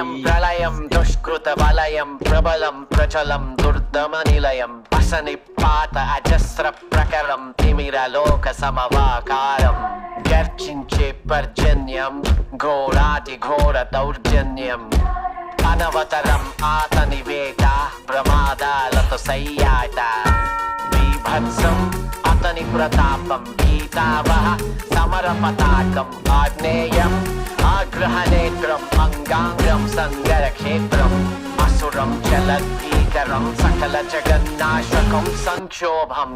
ప్రళయం ప్రళయం దుష్కృత వలయం ప్రబలం ప్రచలం దుర్దమ నిలయం అసనిపాత అజస్ర ప్రకరం తిమిరలోక సమవాకారం గర్జించే పర్జన్యం ఘోరాతి ఘోర దౌర్జన్యం అనవతరం ఆతని వేట ప్రమాదాలతో సయ్యాట బీభత్సం అతని ప్రతాపం గీతావహ సమర పతాకం ఆగ్నేయం ఆగ్రహనేత్రం అంగాంగం సంగర క్షేత్రం అసురం చలద్భీకరం సకల జగన్నాశకం సంక్షోభం